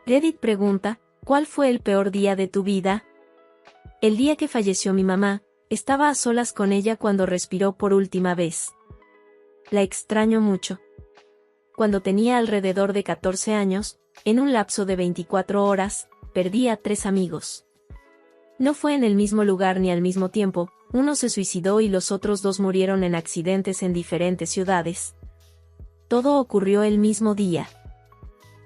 Reddit pregunta, ¿cuál fue el peor día de tu vida? El día que falleció mi mamá, estaba a solas con ella cuando respiró por última vez. La extraño mucho. Cuando tenía alrededor de 14 años, en un lapso de 24 horas, perdí a 3 amigos. No fue en el mismo lugar ni al mismo tiempo, uno se suicidó y los otros 2 murieron en accidentes en diferentes ciudades. Todo ocurrió el mismo día.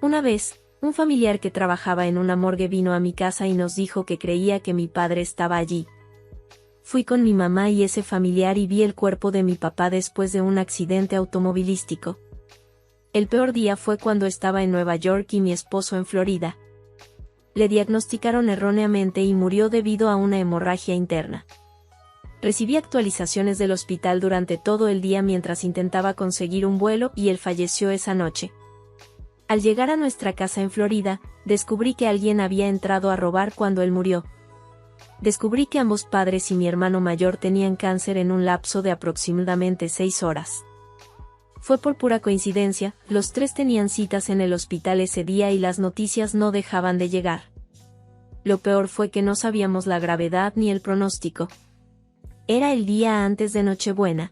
Una vez, un familiar que trabajaba en una morgue vino a mi casa y nos dijo que creía que mi padre estaba allí. Fui con mi mamá y ese familiar y vi el cuerpo de mi papá después de un accidente automovilístico. El peor día fue cuando estaba en Nueva York y mi esposo en Florida. Le diagnosticaron erróneamente y murió debido a una hemorragia interna. Recibí actualizaciones del hospital durante todo el día mientras intentaba conseguir un vuelo y él falleció esa noche. Al llegar a nuestra casa en Florida, descubrí que alguien había entrado a robar cuando él murió. Descubrí que ambos padres y mi hermano mayor tenían cáncer en un lapso de aproximadamente 6 horas. Fue por pura coincidencia, los 3 tenían citas en el hospital ese día y las noticias no dejaban de llegar. Lo peor fue que no sabíamos la gravedad ni el pronóstico. Era el día antes de Nochebuena.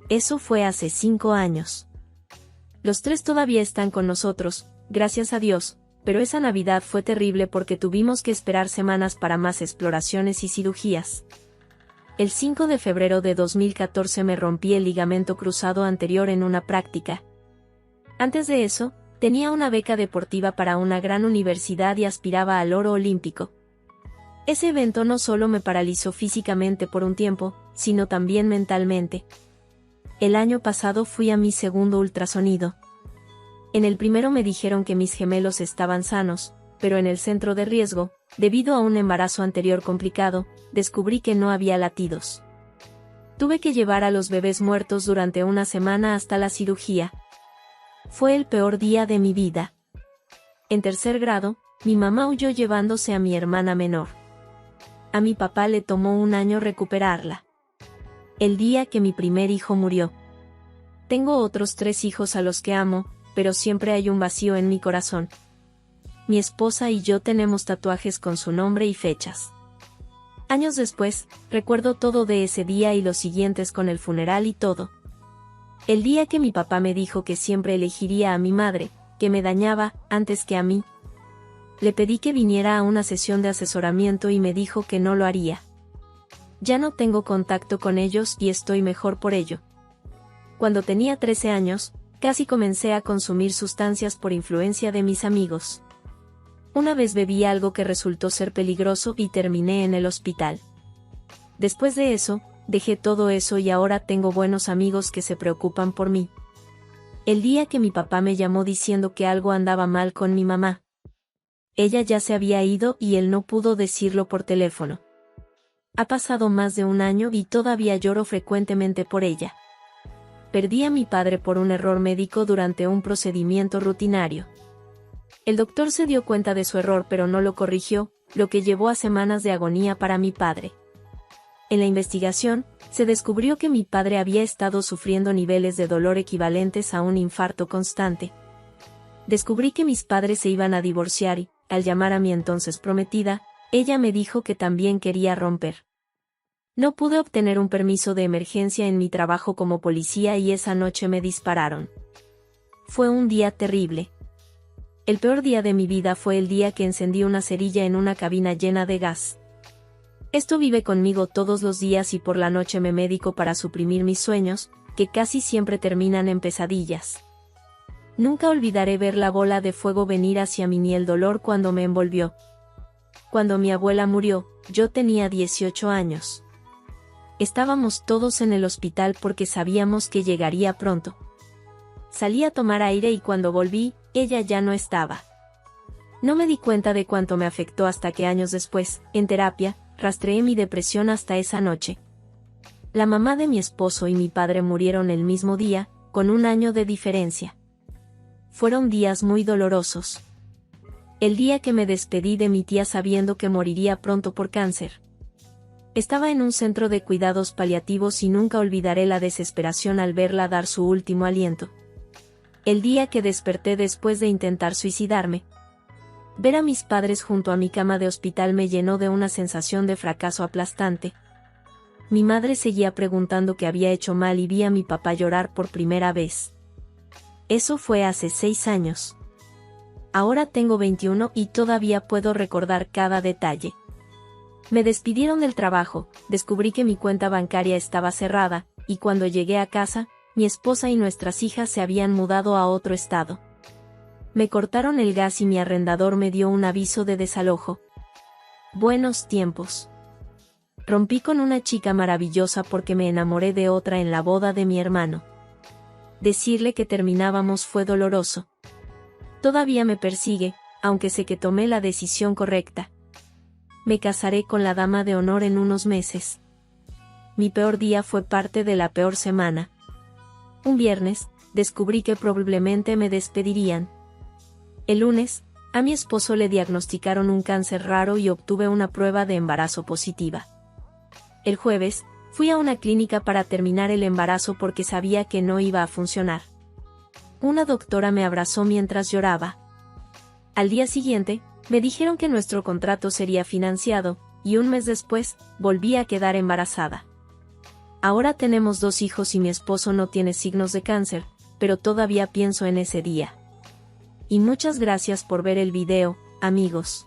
Eso fue hace 5 años. Los 3 todavía están con nosotros, gracias a Dios, pero esa Navidad fue terrible porque tuvimos que esperar semanas para más exploraciones y cirugías. El 5 de febrero de 2014 me rompí el ligamento cruzado anterior en una práctica. Antes de eso, tenía una beca deportiva para una gran universidad y aspiraba al oro olímpico. Ese evento no solo me paralizó físicamente por un tiempo, sino también mentalmente. El año pasado fui a mi segundo ultrasonido. En el primero me dijeron que mis gemelos estaban sanos, pero en el centro de riesgo, debido a un embarazo anterior complicado, descubrí que no había latidos. Tuve que llevar a los bebés muertos durante una semana hasta la cirugía. Fue el peor día de mi vida. En 3er grado, mi mamá huyó llevándose a mi hermana menor. A mi papá le tomó un año recuperarla. El día que mi primer hijo murió. Tengo otros 3 hijos a los que amo, pero siempre hay un vacío en mi corazón. Mi esposa y yo tenemos tatuajes con su nombre y fechas. Años después, recuerdo todo de ese día y los siguientes con el funeral y todo. El día que mi papá me dijo que siempre elegiría a mi madre, que me dañaba, antes que a mí. Le pedí que viniera a una sesión de asesoramiento y me dijo que no lo haría. Ya no tengo contacto con ellos y estoy mejor por ello. Cuando tenía 13 años, casi comencé a consumir sustancias por influencia de mis amigos. Una vez bebí algo que resultó ser peligroso y terminé en el hospital. Después de eso, dejé todo eso y ahora tengo buenos amigos que se preocupan por mí. El día que mi papá me llamó diciendo que algo andaba mal con mi mamá. Ella ya se había ido y él no pudo decirlo por teléfono. Ha pasado más de un año y todavía lloro frecuentemente por ella. Perdí a mi padre por un error médico durante un procedimiento rutinario. El doctor se dio cuenta de su error pero no lo corrigió, lo que llevó a semanas de agonía para mi padre. En la investigación, se descubrió que mi padre había estado sufriendo niveles de dolor equivalentes a un infarto constante. Descubrí que mis padres se iban a divorciar y, al llamar a mi entonces prometida, ella me dijo que también quería romper. No pude obtener un permiso de emergencia en mi trabajo como policía y esa noche me dispararon. Fue un día terrible. El peor día de mi vida fue el día que encendí una cerilla en una cabina llena de gas. Esto vive conmigo todos los días y por la noche me medico para suprimir mis sueños, que casi siempre terminan en pesadillas. Nunca olvidaré ver la bola de fuego venir hacia mí ni el dolor cuando me envolvió. Cuando mi abuela murió, yo tenía 18 años. Estábamos todos en el hospital porque sabíamos que llegaría pronto. Salí a tomar aire y cuando volví, ella ya no estaba. No me di cuenta de cuánto me afectó hasta que años después, en terapia, rastreé mi depresión hasta esa noche. La mamá de mi esposo y mi padre murieron el mismo día, con un año de diferencia. Fueron días muy dolorosos. El día que me despedí de mi tía sabiendo que moriría pronto por cáncer. Estaba en un centro de cuidados paliativos y nunca olvidaré la desesperación al verla dar su último aliento. El día que desperté después de intentar suicidarme. Ver a mis padres junto a mi cama de hospital me llenó de una sensación de fracaso aplastante. Mi madre seguía preguntando qué había hecho mal y vi a mi papá llorar por primera vez. Eso fue hace 6 años. Ahora tengo 21 y todavía puedo recordar cada detalle. Me despidieron del trabajo, descubrí que mi cuenta bancaria estaba cerrada, y cuando llegué a casa, mi esposa y nuestras hijas se habían mudado a otro estado. Me cortaron el gas y mi arrendador me dio un aviso de desalojo. Buenos tiempos. Rompí con una chica maravillosa porque me enamoré de otra en la boda de mi hermano. Decirle que terminábamos fue doloroso. Todavía me persigue, aunque sé que tomé la decisión correcta. Me casaré con la dama de honor en unos meses. Mi peor día fue parte de la peor semana. Un viernes, descubrí que probablemente me despedirían. El lunes, a mi esposo le diagnosticaron un cáncer raro y obtuve una prueba de embarazo positiva. El jueves, fui a una clínica para terminar el embarazo porque sabía que no iba a funcionar. Una doctora me abrazó mientras lloraba. Al día siguiente, me dijeron que nuestro contrato sería financiado, y un mes después, volví a quedar embarazada. Ahora tenemos 2 hijos y mi esposo no tiene signos de cáncer, pero todavía pienso en ese día. Y muchas gracias por ver el video, amigos.